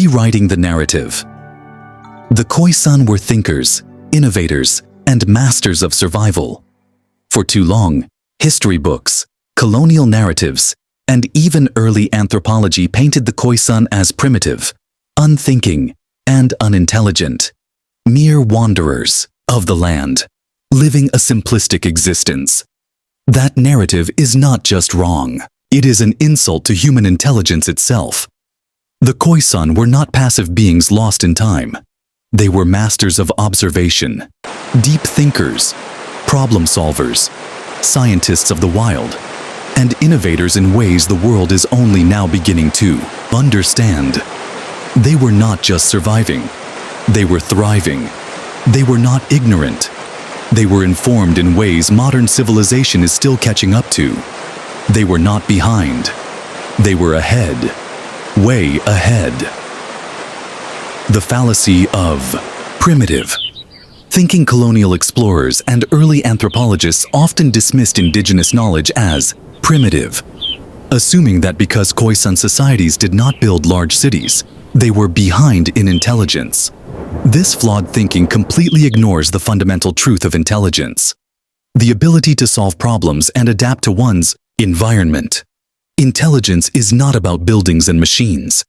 Rewriting the narrative. The Khoisan were thinkers, innovators, and masters of survival. For too long, history books, colonial narratives, and even early anthropology painted the Khoisan as primitive, unthinking, and unintelligent, mere wanderers of the land, living a simplistic existence. That narrative is not just wrong, it is an insult to human intelligence itself. The Khoisan were not passive beings lost in time. They were masters of observation, deep thinkers, problem solvers, scientists of the wild, and innovators in ways the world is only now beginning to understand. They were not just surviving, they were thriving. They were not ignorant. They were informed in ways modern civilization is still catching up to. They were not behind. They were ahead, way ahead. The fallacy of primitive. Thinking colonial explorers and early anthropologists often dismissed indigenous knowledge as primitive, assuming that because Khoisan societies did not build large cities, they were behind in intelligence. This flawed thinking completely ignores the fundamental truth of intelligence: the ability to solve problems and adapt to one's environment. Intelligence is not about buildings and machines.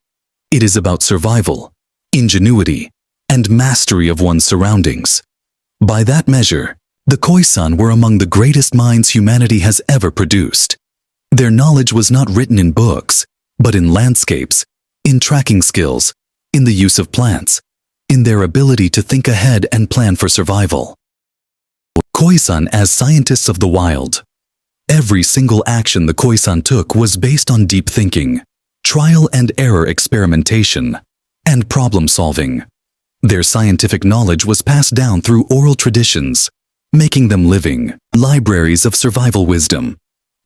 It is about survival, ingenuity, and mastery of one's surroundings. By that measure, the Khoisan were among the greatest minds humanity has ever produced. Their knowledge was not written in books, but in landscapes, in tracking skills, in the use of plants, in their ability to think ahead and plan for survival. Khoisan as scientists of the wild. Every single action the Khoisan took was based on deep thinking, trial and error experimentation, and problem solving. Their scientific knowledge was passed down through oral traditions, making them living libraries of survival wisdom.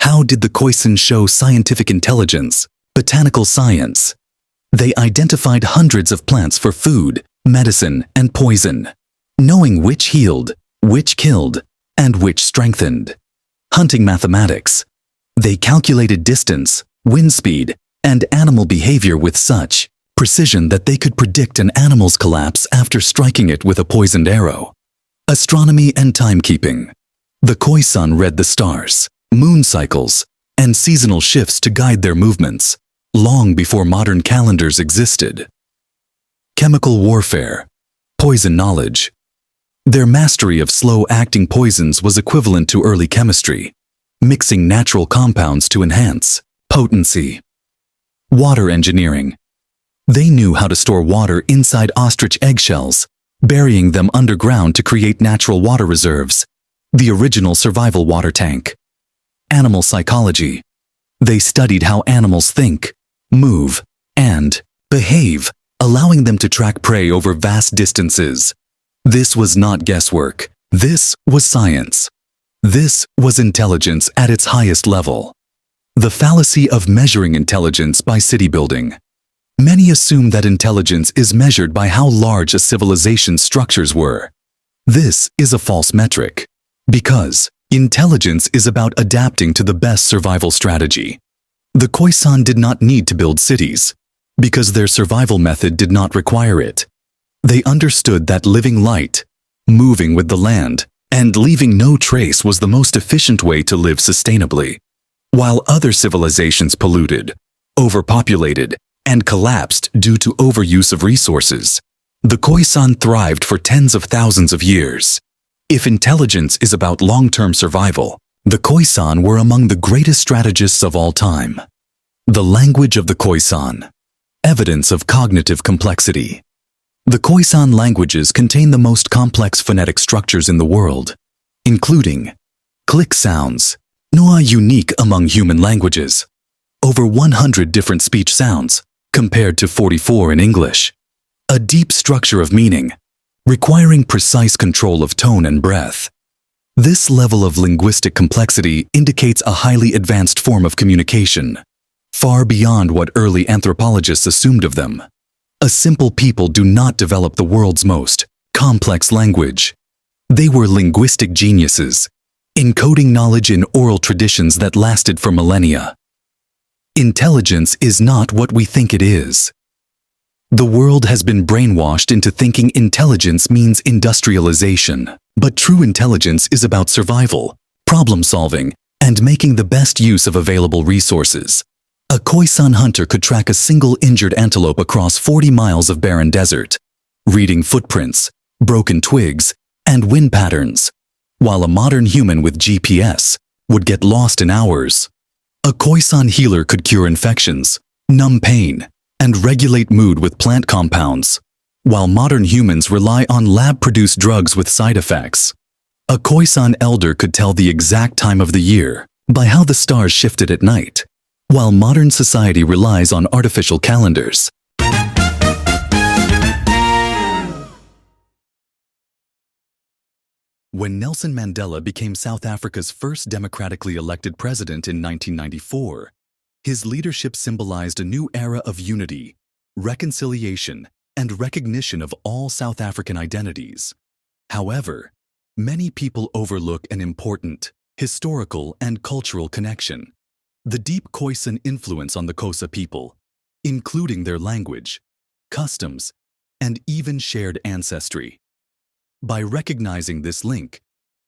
How did the Khoisan show scientific intelligence? Botanical science. They identified hundreds of plants for food, medicine, and poison, knowing which healed, which killed, and which strengthened. Hunting mathematics. They calculated distance, wind speed, and animal behavior with such precision that they could predict an animal's collapse after striking it with a poisoned arrow. Astronomy and timekeeping. The Khoisan read the stars, moon cycles, and seasonal shifts to guide their movements, long before modern calendars existed. Chemical warfare. Poison knowledge. Their mastery of slow-acting poisons was equivalent to early chemistry, mixing natural compounds to enhance potency. Water engineering. They knew how to store water inside ostrich eggshells, burying them underground to create natural water reserves, the original survival water tank. Animal psychology. They studied how animals think, move, and behave, allowing them to track prey over vast distances. This was not guesswork. This was science. This was intelligence at its highest level. The fallacy of measuring intelligence by city building. Many assume that intelligence is measured by how large a civilization's structures were. This is a false metric, because intelligence is about adapting to the best survival strategy. The Khoisan did not need to build cities, because their survival method did not require it. They understood that living light, moving with the land, and leaving no trace was the most efficient way to live sustainably. While other civilizations polluted, overpopulated, and collapsed due to overuse of resources, the Khoisan thrived for tens of thousands of years. If intelligence is about long-term survival, the Khoisan were among the greatest strategists of all time. The language of the Khoisan. Evidence of cognitive complexity. The Khoisan languages contain the most complex phonetic structures in the world, including click sounds, unique among human languages, over 100 different speech sounds, compared to 44 in English, a deep structure of meaning, requiring precise control of tone and breath. This level of linguistic complexity indicates a highly advanced form of communication, far beyond what early anthropologists assumed of them. A simple people do not develop the world's most complex language. They were linguistic geniuses, encoding knowledge in oral traditions that lasted for millennia. Intelligence is not what we think it is. The world has been brainwashed into thinking intelligence means industrialization. But true intelligence is about survival, problem solving, and making the best use of available resources. A Khoisan hunter could track a single injured antelope across 40 miles of barren desert, reading footprints, broken twigs, and wind patterns, while a modern human with GPS would get lost in hours. A Khoisan healer could cure infections, numb pain, and regulate mood with plant compounds, while modern humans rely on lab-produced drugs with side effects. A Khoisan elder could tell the exact time of the year by how the stars shifted at night, while modern society relies on artificial calendars. When Nelson Mandela became South Africa's first democratically elected president in 1994, his leadership symbolized a new era of unity, reconciliation, and recognition of all South African identities. However, many people overlook an important historical and cultural connection: the deep Khoisan influence on the Xhosa people, including their language, customs, and even shared ancestry. By recognizing this link,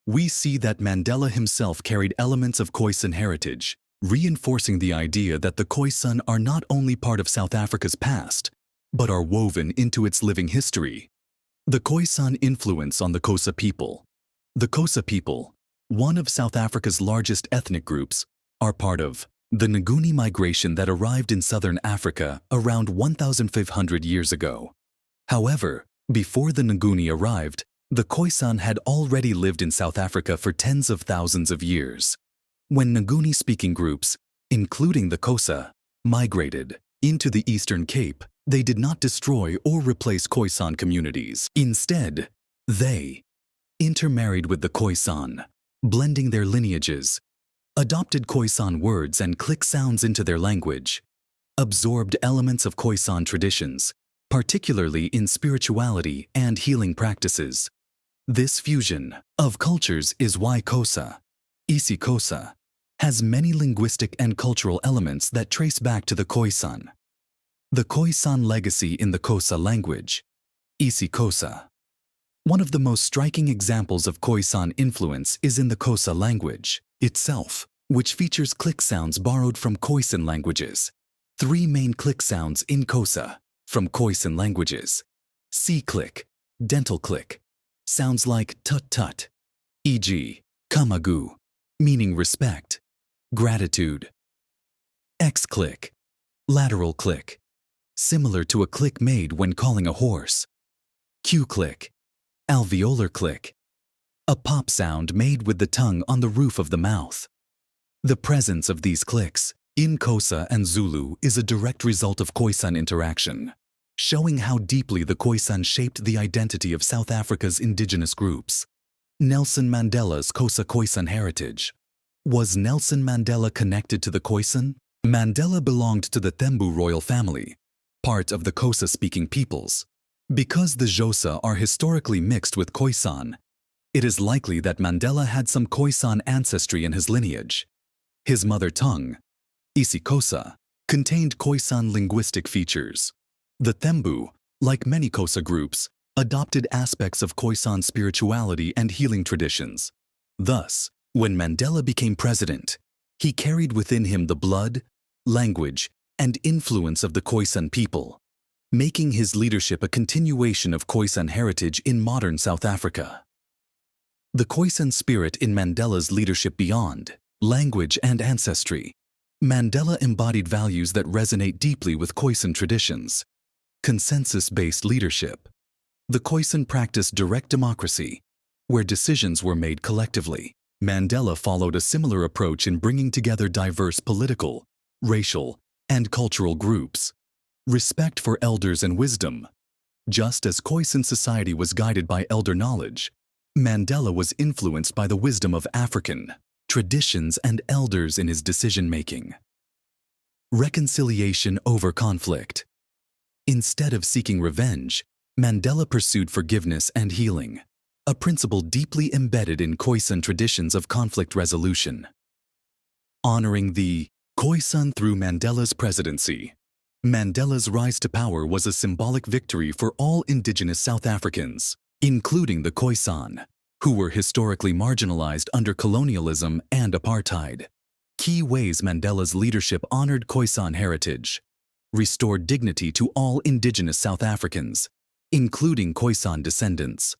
we see that Mandela himself carried elements of Khoisan heritage, reinforcing the idea that the Khoisan are not only part of South Africa's past, but are woven into its living history. The Khoisan influence on the Xhosa people. The Xhosa people, one of South Africa's largest ethnic groups, are part of the Nguni migration that arrived in southern Africa around 1,500 years ago. However, before the Nguni arrived, the Khoisan had already lived in South Africa for tens of thousands of years. When Nguni-speaking groups, including the Xhosa, migrated into the Eastern Cape, they did not destroy or replace Khoisan communities. Instead, they intermarried with the Khoisan, blending their lineages, adopted Khoisan words and click sounds into their language, absorbed elements of Khoisan traditions, particularly in spirituality and healing practices. This fusion of cultures is why Xhosa, isiXhosa, has many linguistic and cultural elements that trace back to the Khoisan. The Khoisan legacy in the Xhosa language, isiXhosa. One of the most striking examples of Khoisan influence is in the Xhosa language itself, which features click sounds borrowed from Khoisan languages. Three main click sounds in Xhosa from Khoisan languages: C-click, dental click, sounds like tut-tut, e.g., kamagu, meaning respect, gratitude. X-click, lateral click, similar to a click made when calling a horse. Q-click, alveolar click, a pop sound made with the tongue on the roof of the mouth. The presence of these clicks in Xhosa and Zulu is a direct result of Khoisan interaction, showing how deeply the Khoisan shaped the identity of South Africa's indigenous groups. Nelson Mandela's Xhosa Khoisan heritage. Was Nelson Mandela connected to the Khoisan? Mandela belonged to the Thembu royal family, part of the Xhosa-speaking peoples. Because the Xhosa are historically mixed with Khoisan, it is likely that Mandela had some Khoisan ancestry in his lineage. His mother tongue, isiXhosa, contained Khoisan linguistic features. The Thembu, like many Xhosa groups, adopted aspects of Khoisan spirituality and healing traditions. Thus, when Mandela became president, he carried within him the blood, language, and influence of the Khoisan people, making his leadership a continuation of Khoisan heritage in modern South Africa. The Khoisan spirit in Mandela's leadership beyond language and ancestry. Mandela embodied values that resonate deeply with Khoisan traditions. Consensus-based leadership. The Khoisan practiced direct democracy, where decisions were made collectively. Mandela followed a similar approach in bringing together diverse political, racial, and cultural groups. Respect for elders and wisdom. Just as Khoisan society was guided by elder knowledge, Mandela was influenced by the wisdom of African traditions and elders in his decision-making. Reconciliation over conflict. Instead of seeking revenge, Mandela pursued forgiveness and healing, a principle deeply embedded in Khoisan traditions of conflict resolution. Honoring the Khoisan through Mandela's presidency. Mandela's rise to power was a symbolic victory for all indigenous South Africans, including the Khoisan, who were historically marginalized under colonialism and apartheid. Key ways Mandela's leadership honored Khoisan heritage, restored dignity to all indigenous South Africans, including Khoisan descendants,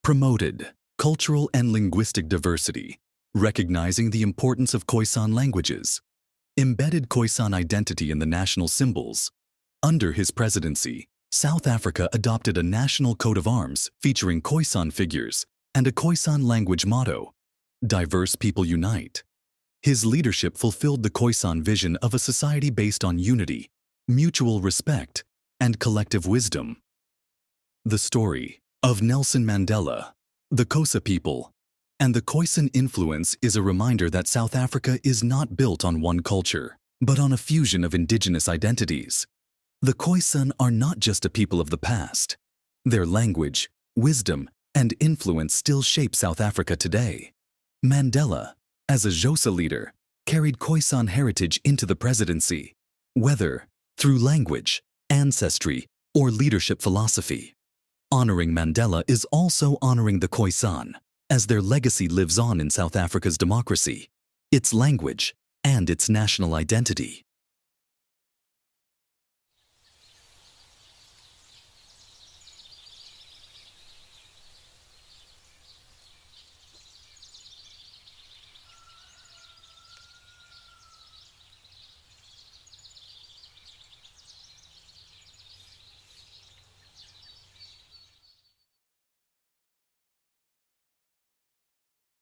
promoted cultural and linguistic diversity, recognizing the importance of Khoisan languages, embedded Khoisan identity in the national symbols. Under his presidency, South Africa adopted a national coat of arms featuring Khoisan figures and a Khoisan language motto, "Diverse people unite." His leadership fulfilled the Khoisan vision of a society based on unity, mutual respect, and collective wisdom. The story of Nelson Mandela, the Xhosa people, and the Khoisan influence is a reminder that South Africa is not built on one culture, but on a fusion of indigenous identities. The Khoisan are not just a people of the past. Their language, wisdom, and influence still shape South Africa today. Mandela, as a Xhosa leader, carried Khoisan heritage into the presidency, whether through language, ancestry, or leadership philosophy. Honoring Mandela is also honoring the Khoisan, as their legacy lives on in South Africa's democracy, its language, and its national identity.